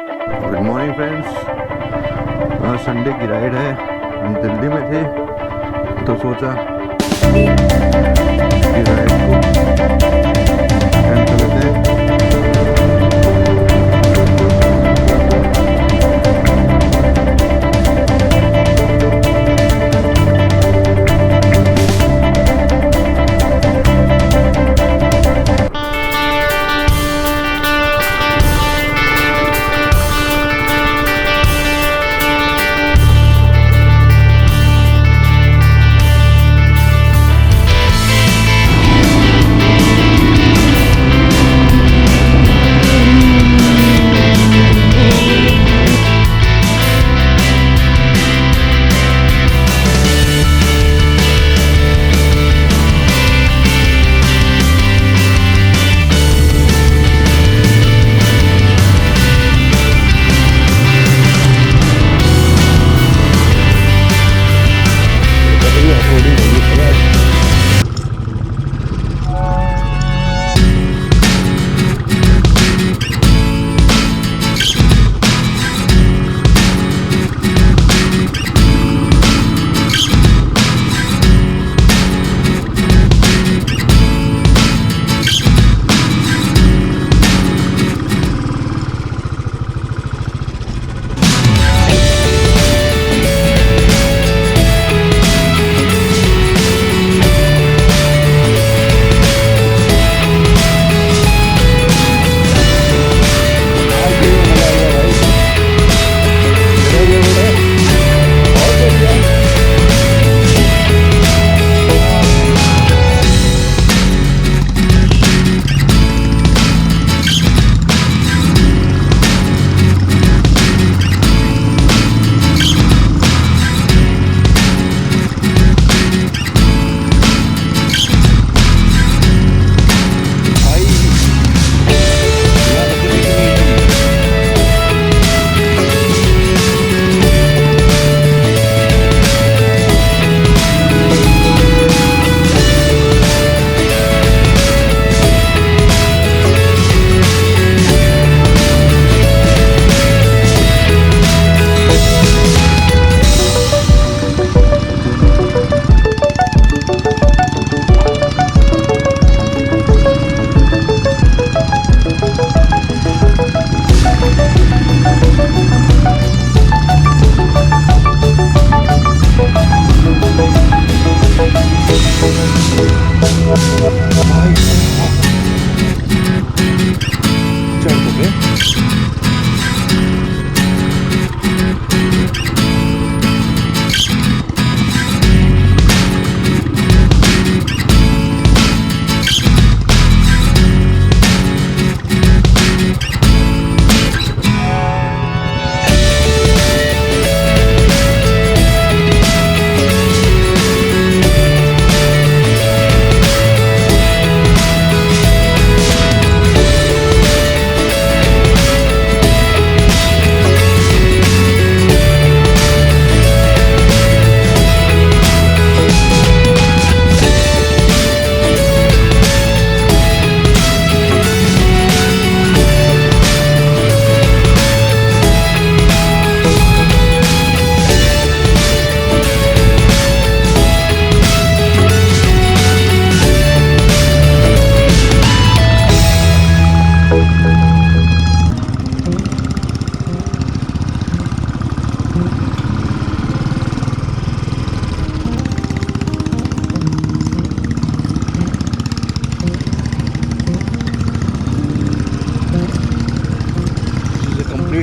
Good morning friends. आज Sunday की ride है। हम दिल्ली में थे तो सोचा कि राइड को कैंसिल लेते हैं।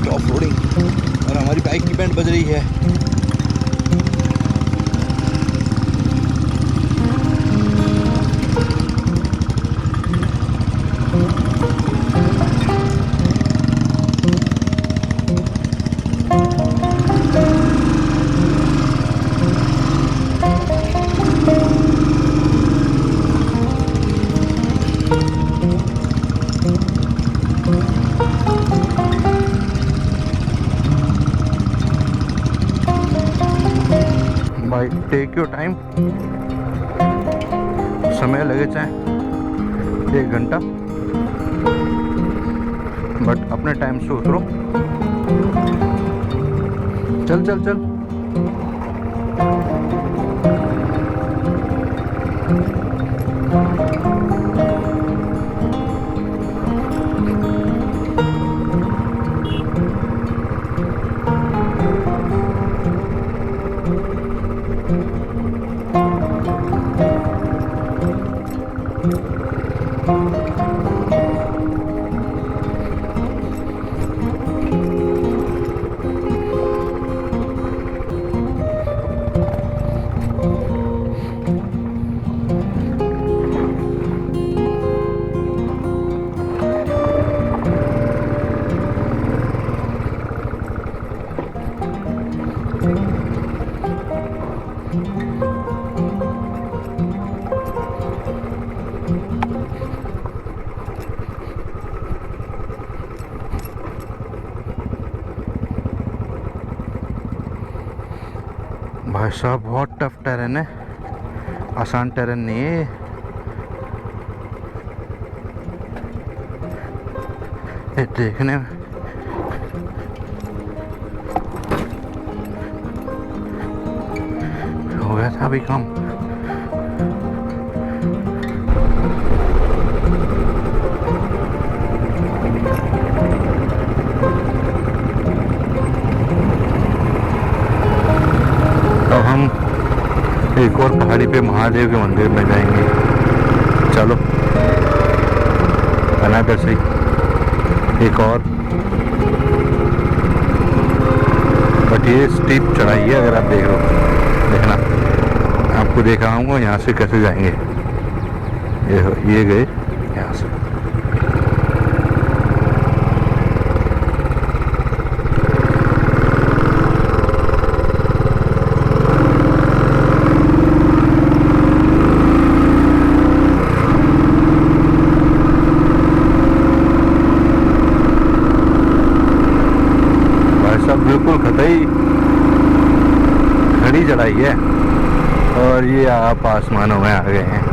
ऑफरोडिंग और हमारी बाइक की बैंड बज रही है। भाई टेक योर टाइम, समय लगे चाहे 1 घंटा, बट अपने टाइम से उतरो। चल चल चल। भाई साहब बहुत टफ टेरेन है, आसान टेरेन नहीं है। ये देखने में हो गया था अभी काम। अब हम एक और पहाड़ी पे महादेव के मंदिर में जाएंगे। चलो बना कर सही एक और, बट ये स्टीप चढ़ाई है। अगर आप देख लो, देखना आपको दिखाऊंगा यहाँ से कैसे जाएंगे। ये गए यहाँ से। बिल्कुल खतई खड़ी चढ़ाई है और ये आप आसमानों में आ गए हैं।